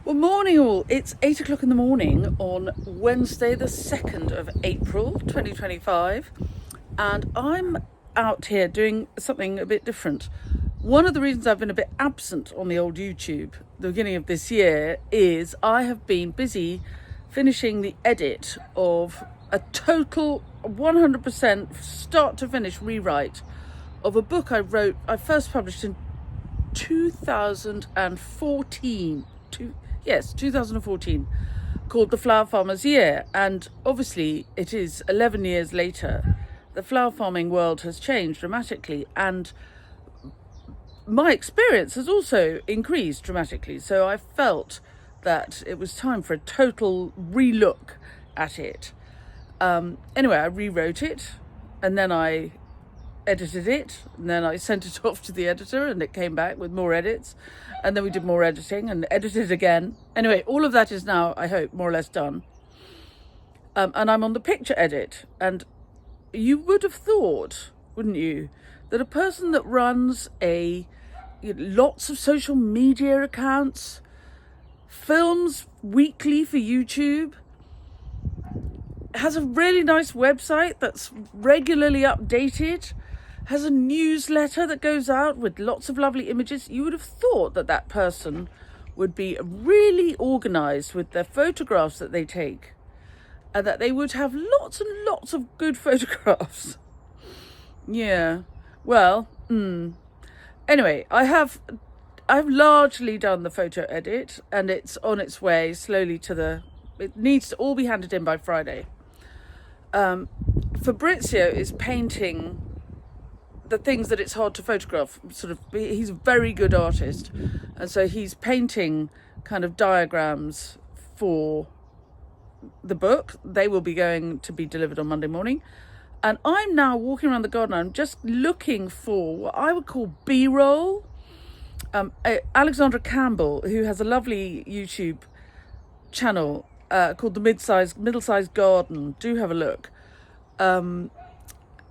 Well, morning all. It's 8 o'clock in the morning on Wednesday, the 2nd of April, 2025. And I'm out here doing something a bit different. One of the reasons I've been a bit absent on the old YouTube the beginning of this year is I have been busy finishing the edit of a total 100% start to finish rewrite of a book I first published in 2014. 2014, called The Flower Farmer's Year. And obviously it is 11 years later. The flower farming world has changed dramatically, and my experience has also increased dramatically. So I felt that it was time for a total relook at it. Anyway, I rewrote it, and then I edited it, and then I sent it off to the editor, and it came back with more edits, and then we did more editing and edited again. Anyway, all of that is now, I hope, more or less done. And I'm on the picture edit, and you would have thought, wouldn't you, that a person that runs lots of social media accounts, films weekly for YouTube, has a really nice website that's regularly updated, has a newsletter that goes out with lots of lovely images, you would have thought that that person would be really organized with their photographs that they take, and that they would have lots and lots of good photographs. Yeah, well, anyway, I've largely done the photo edit, and it's on its way slowly it needs to all be handed in by Friday. Fabrizio is painting the things that it's hard to photograph. He's a very good artist, and so he's painting kind of diagrams for the book. They will be going to be delivered on Monday morning, and I'm now walking around the garden. I'm just looking for what I would call B-roll. Alexandra Campbell, who has a lovely YouTube channel called the Middle-Sized Garden, do have a look.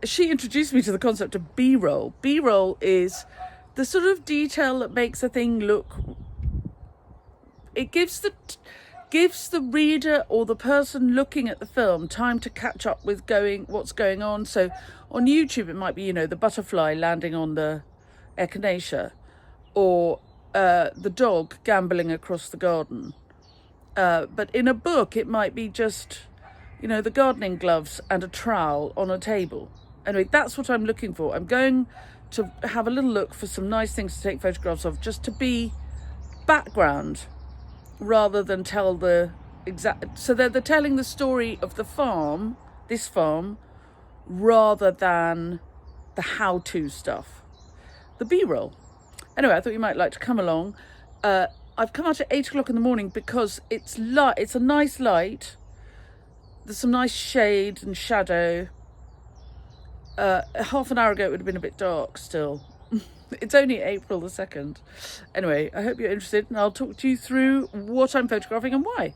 She introduced me to the concept of B-roll. B-roll is the sort of detail that makes a thing look. It gives the reader or the person looking at the film time to catch up with what's going on. So on YouTube, it might be, the butterfly landing on the echinacea, or the dog gambolling across the garden. But in a book, it might be just, the gardening gloves and a trowel on a table. Anyway, that's what I'm looking for. I'm going to have a little look for some nice things to take photographs of, just to be background rather than tell the exact. So they're telling the story of the farm, this farm, rather than the how-to stuff, the B-roll. Anyway, I thought you might like to come along. I've come out at 8 o'clock in the morning because it's a nice light. There's some nice shade and shadow. Half an hour ago it would have been a bit dark still. It's only April the 2nd. Anyway, I hope you're interested, and I'll talk to you through what I'm photographing and why.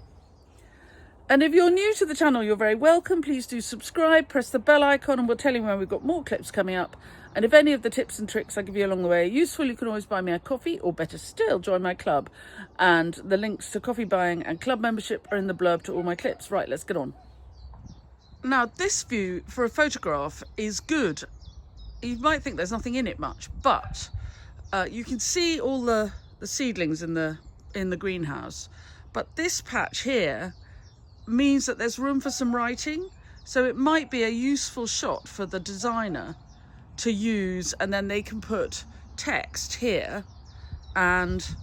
And if you're new to the channel, you're very welcome. Please do subscribe, press the bell icon, and we'll tell you when we've got more clips coming up. And if any of the tips and tricks I give you along the way are useful, you can always buy me a coffee, or better still, join my club. And the links to coffee buying and club membership are in the blurb to all my clips. Right, let's get on. Now, this view for a photograph is good. You might think there's nothing in it much, but you can see all the seedlings in the greenhouse. But this patch here means that there's room for some writing, so it might be a useful shot for the designer to use, and then they can put text here, and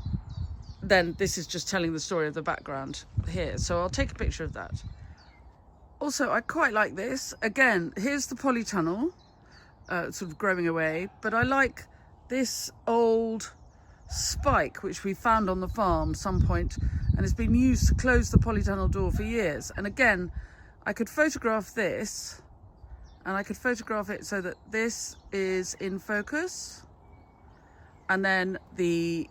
then this is just telling the story of the background here. So I'll take a picture of that. Also, I quite like this. Again, here's the polytunnel sort of growing away, but I like this old spike which we found on the farm some point, and it's been used to close the polytunnel door for years. And again, I could photograph this, and I could photograph it so that this is in focus, and then the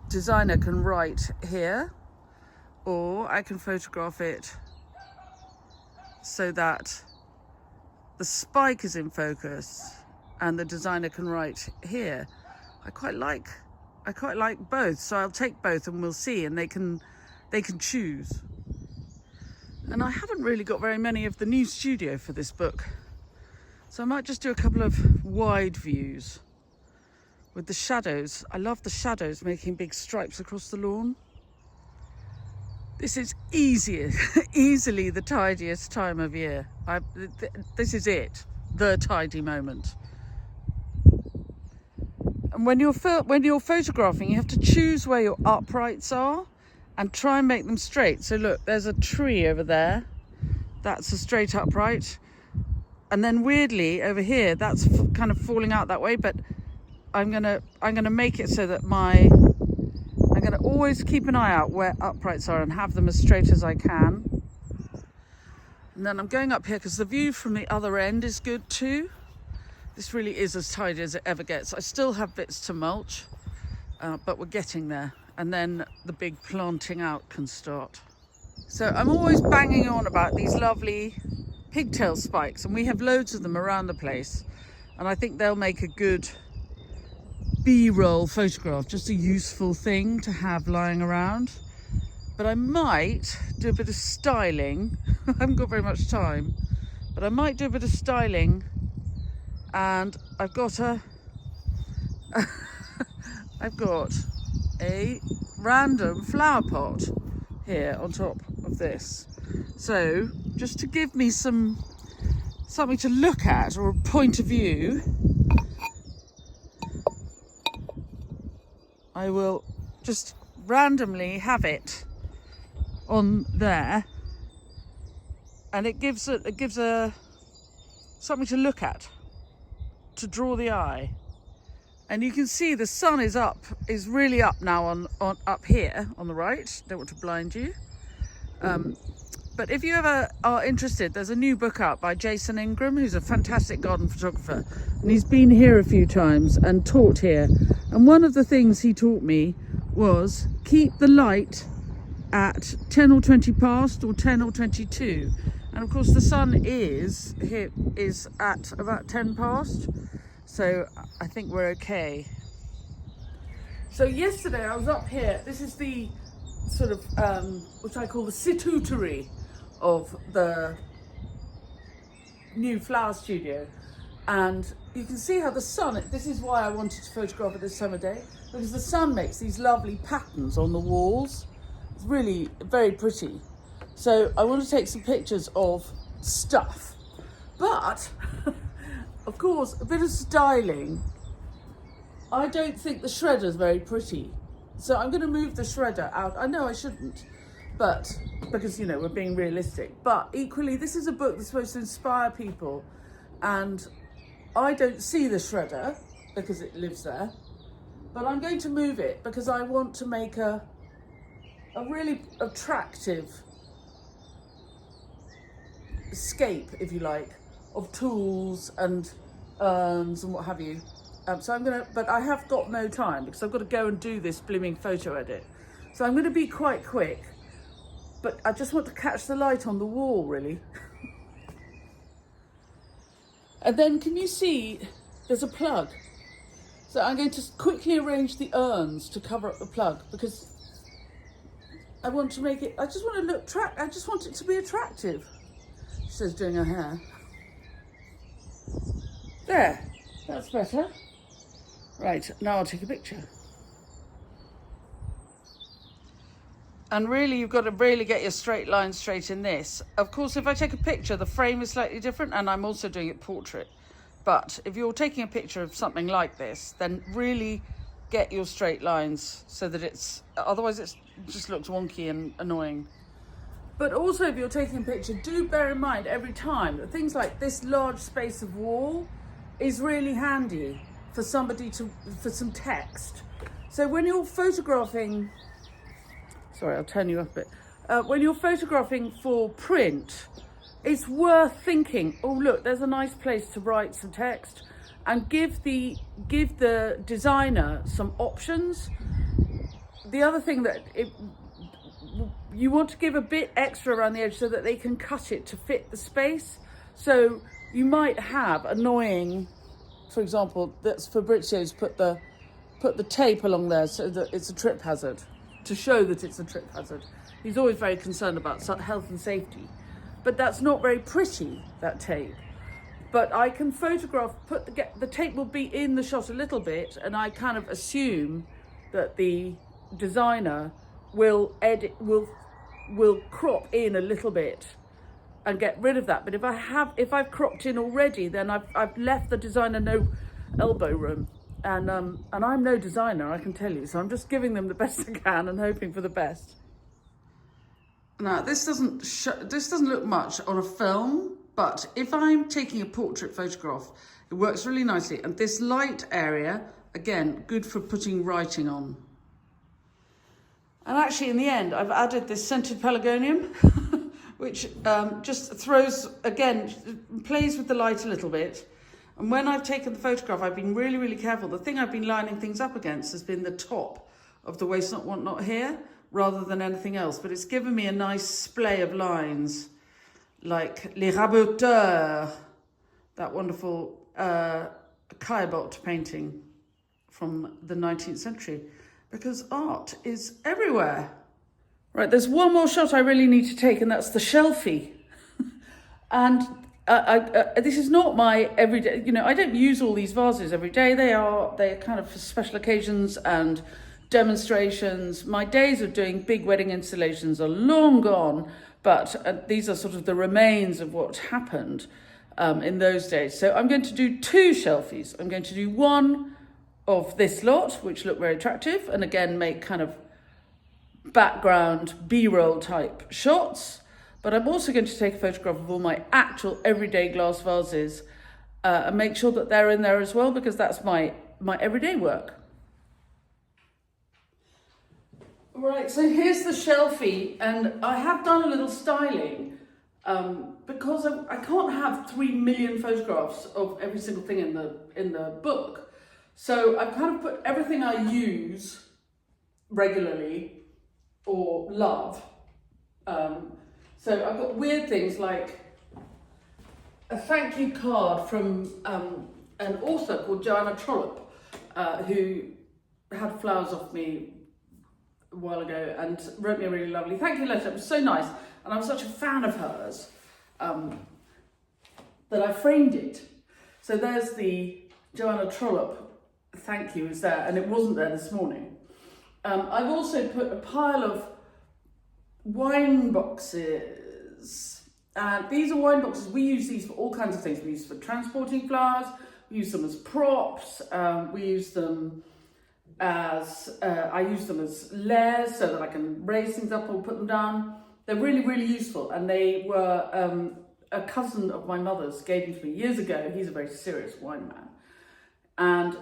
designer can write here, or I can photograph it so that the spike is in focus and the designer can write here. I quite like I quite like both, so I'll take both and we'll see, and they can choose. And I haven't really got very many of the new studio for this book, so I might just do a couple of wide views with the shadows. I love the shadows making big stripes across the lawn. This is easily the tidiest time of year. This is it, the tidy moment. And when you're photographing, you have to choose where your uprights are and try and make them straight. So look, there's a tree over there. That's a straight upright. And then weirdly over here, that's kind of falling out that way, but I'm gonna make it so that I'm gonna always keep an eye out where uprights are and have them as straight as I can. And then I'm going up here because the view from the other end is good too. This really is as tidy as it ever gets. I still have bits to mulch, but we're getting there. And then the big planting out can start. So I'm always banging on about these lovely pigtail spikes, and we have loads of them around the place. And I think they'll make a good B-roll photograph, just a useful thing to have lying around. But I might do a bit of styling. I haven't got very much time, but I might do a bit of styling. And I've got I've got a random flower pot here on top of this. So just to give me something to look at, or a point of view, I will just randomly have it on there, and it gives a something to look at, to draw the eye. And you can see the sun is really up now on up here on the right. Don't want to blind you. But if you ever are interested, there's a new book out by Jason Ingram, who's a fantastic garden photographer. And he's been here a few times and taught here. And one of the things he taught me was keep the light at 10 or 20 past or 10 or 22. And of course the sun is at about 10 past. So I think we're okay. So yesterday I was up here. This is the sort of, which I call the situtory of the new flower studio. And you can see how the sun, this is why I wanted to photograph it this time of day, because the sun makes these lovely patterns on the walls. It's really very pretty. So I want to take some pictures of stuff. But of course, a bit of styling. I don't think the shredder's very pretty. So I'm going to move the shredder out. I know I shouldn't, but because, you know, we're being realistic. But equally, this is a book that's supposed to inspire people. And I don't see the shredder because it lives there. But I'm going to move it because I want to make a really attractive scape, if you like, of tools and urns and what have you. So but I have got no time because I've got to go and do this blooming photo edit. So I'm going to be quite quick, but I just want to catch the light on the wall, really. And then can you see there's a plug? So I'm going to quickly arrange the urns to cover up the plug because I want to make it, I just want it to be attractive. She says, doing her hair. There, that's better. Right, now I'll take a picture. And really, you've got to really get your straight line straight in this. Of course, if I take a picture, the frame is slightly different, and I'm also doing it portrait. But if you're taking a picture of something like this, then really get your straight lines so that otherwise it just looks wonky and annoying. But also, if you're taking a picture, do bear in mind every time that things like this large space of wall is really handy for for some text. So when you're photographing, sorry, I'll turn you up a bit. When you're photographing for print, it's worth thinking, oh look, there's a nice place to write some text, and give the designer some options. The other thing that you want to give a bit extra around the edge so that they can cut it to fit the space. So you might have annoying, for example, that's Fabrizio's put the put the tape along there so that it's a trip hazard, to show that it's a trip hazard. He's always very concerned about health and safety. But that's not very pretty, that tape. But I can photograph, the tape will be in the shot a little bit, and I kind of assume that the designer will crop in a little bit and get rid of that. But if I've cropped in already, then I've left the designer no elbow room. And I'm no designer, I can tell you. So I'm just giving them the best I can and hoping for the best. Now, this doesn't look much on a film, but if I'm taking a portrait photograph, it works really nicely. And this light area, again, good for putting writing on. And actually, in the end, I've added this scented pelargonium, which just throws, again, plays with the light a little bit. And when I've taken the photograph, I've been really, really careful. The thing I've been lining things up against has been the top of the waist knot whatnot here, rather than anything else. But it's given me a nice splay of lines, like Les Raboteurs, that wonderful Caillebotte painting from the 19th century, because art is everywhere. Right, there's one more shot I really need to take, and that's the shelfie. And this is not my everyday, I don't use all these vases every day. They're kind of for special occasions and demonstrations. My days of doing big wedding installations are long gone, but these are sort of the remains of what happened in those days. So I'm going to do two shelfies. I'm going to do one of this lot, which look very attractive, and again make kind of background B-roll type shots. But I'm also going to take a photograph of all my actual everyday glass vases and make sure that they're in there as well, because that's my everyday work. Right, so here's the shelfie, and I have done a little styling because I can't have 3 million photographs of every single thing in the book. So I've kind of put everything I use regularly or love. So I've got weird things like a thank you card from an author called Joanna Trollope, who had flowers off me a while ago and wrote me a really lovely thank you letter. It was so nice, and I was such a fan of hers that I framed it. So there's the Joanna Trollope thank you is there, and it wasn't there this morning. I've also put a pile of wine boxes. These are wine boxes. We use these for all kinds of things. We use them for transporting flowers. We use them as props. We use them as, I use them as layers so that I can raise things up or put them down. They're really, really useful. And they were, a cousin of my mother's gave them to me years ago. He's a very serious wine man. And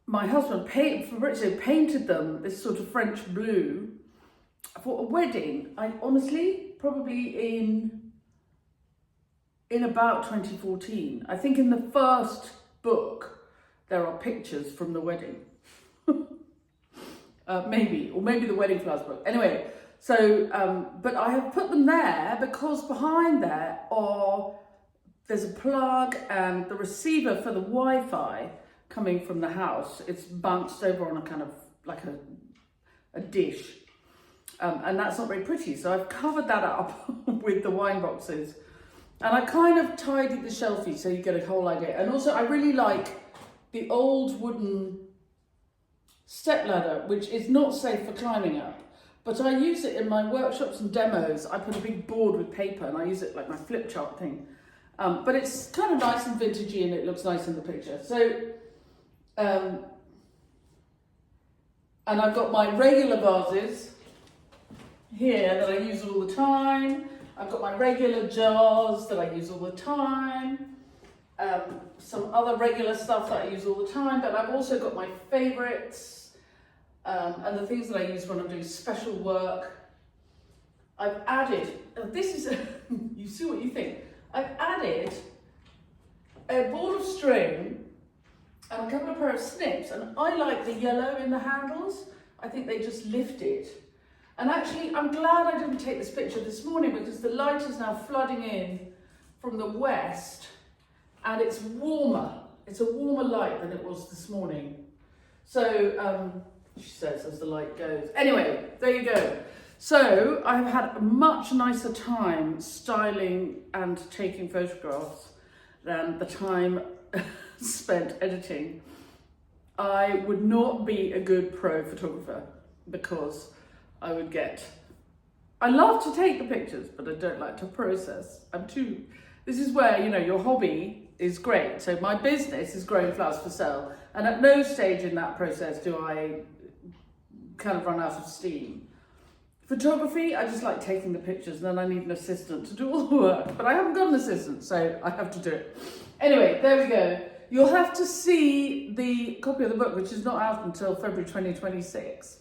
my husband, Fabrizio, painted them this sort of French blue for a wedding. I honestly, probably in about 2014. I think in the first book, there are pictures from the wedding. Maybe the wedding flowers book. Anyway, so, but I have put them there because behind there there's a plug and the receiver for the Wi-Fi coming from the house. It's bounced over on a kind of like a dish. And that's not very pretty. So I've covered that up with the wine boxes. And I kind of tidied the shelfie so you get a whole idea. And also I really like the old wooden stepladder, which is not safe for climbing up. But I use it in my workshops and demos. I put a big board with paper and I use it like my flip chart thing. But it's kind of nice and vintagey and it looks nice in the picture. So, and I've got my regular vases here that I use all the time. I've got my regular jars that I use all the time. Some other regular stuff that I use all the time, but I've also got my favorites and the things that I use when I'm doing special work. I've added, this is, you see what you think. I've added a ball of string and a couple of pair of snips, and I like the yellow in the handles. I think they just lift it. And actually, I'm glad I didn't take this picture this morning because the light is now flooding in from the west and it's warmer. It's a warmer light than it was this morning. So, she says as the light goes. Anyway, there you go. So I've had a much nicer time styling and taking photographs than the time spent editing. I would not be a good pro photographer because I love to take the pictures, but I don't like to process. This is where, you know, your hobby is great. So my business is growing flowers for sale. And at no stage in that process do I kind of run out of steam. Photography, I just like taking the pictures, and then I need an assistant to do all the work. But I haven't got an assistant, so I have to do it. Anyway, there we go. You'll have to see the copy of the book, which is not out until February 2026,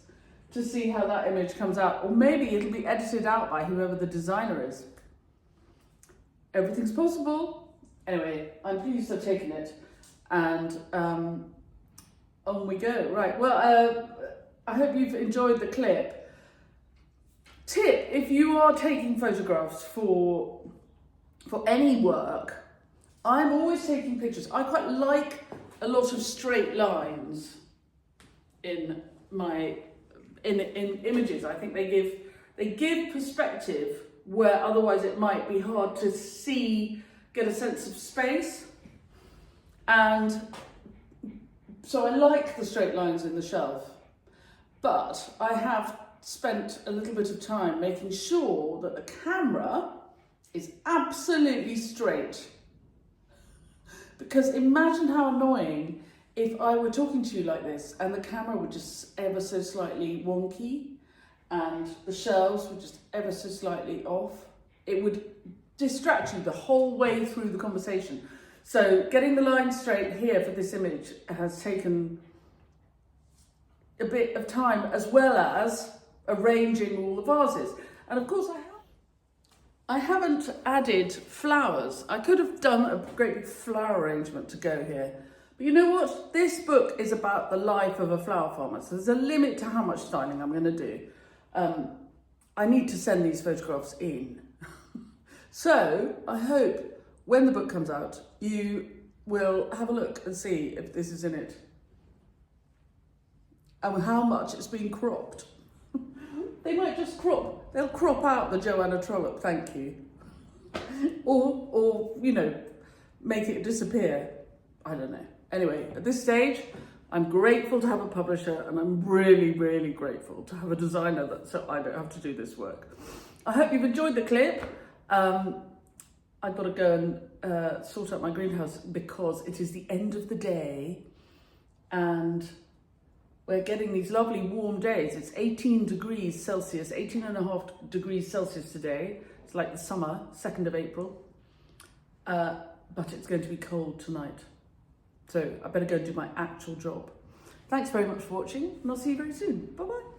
to see how that image comes out. Or maybe it'll be edited out by whoever the designer is. Everything's possible. Anyway, I'm pleased I've taken it. And on we go. Right, well, I hope you've enjoyed the clip. Tip, if you are taking photographs for any work, I'm always taking pictures. I quite like a lot of straight lines in images. I think they give perspective where otherwise it might be hard to see, get a sense of space. And so I like the straight lines in the shelf, but I have spent a little bit of time making sure that the camera is absolutely straight. Because imagine how annoying if I were talking to you like this and the camera were just ever so slightly wonky and the shelves were just ever so slightly off. It would distract you the whole way through the conversation. So getting the line straight here for this image has taken a bit of time, as well as arranging all the vases. And of course I haven't added flowers. I could have done a great big flower arrangement to go here. But you know what? This book is about the life of a flower farmer. So there's a limit to how much styling I'm going to do. I need to send these photographs in. So I hope when the book comes out, you will have a look and see if this is in it. And how much it's been cropped. They might just they'll crop out the Joanna Trollope, thank you. Or, you know, make it disappear. I don't know. Anyway, at this stage, I'm grateful to have a publisher, and I'm really, really grateful to have a designer so I don't have to do this work. I hope you've enjoyed the clip. I've got to go and sort out my greenhouse because it is the end of the day and we're getting these lovely warm days. It's 18 degrees Celsius, 18.5 degrees Celsius today. It's like the summer, 2nd of April. But it's going to be cold tonight. So I better go and do my actual job. Thanks very much for watching, and I'll see you very soon. Bye-bye.